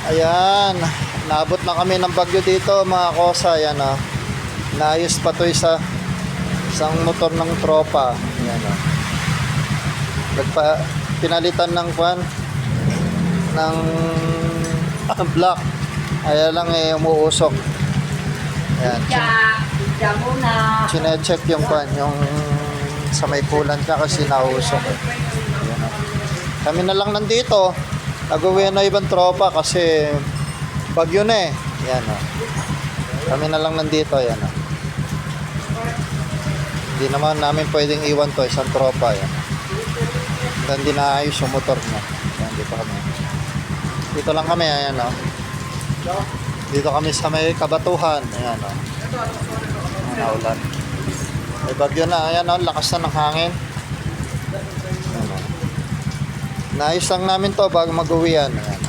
Ayan, naabot na kami ng bagyo dito mga kosa. Ayan o. Naayos pa to isang motor ng tropa. Ayan o. Pinalitan ng kwan ng block. Ayan lang umuusok. Ayan. Chine-check yung kwan, yung sa may kulan ka kasi nausok. Ayan o. Kami na lang nandito. Nag-uwi na ibang tropa kasi bagyo na eh. Yan o. Kami na lang nandito. Yan o. Hindi naman namin pwedeng iwan to. Isang tropa. Yan. Hindi na ayos yung motor niya. Yan, dito kami. Dito lang kami. Ayan o. Dito kami sa may Kabatuhan. Ayan o. Naulan. May bagyo na. Ayan o. Lakas na ng hangin. Ayan o. Naayos lang namin to bago mag-uwian. Ayan.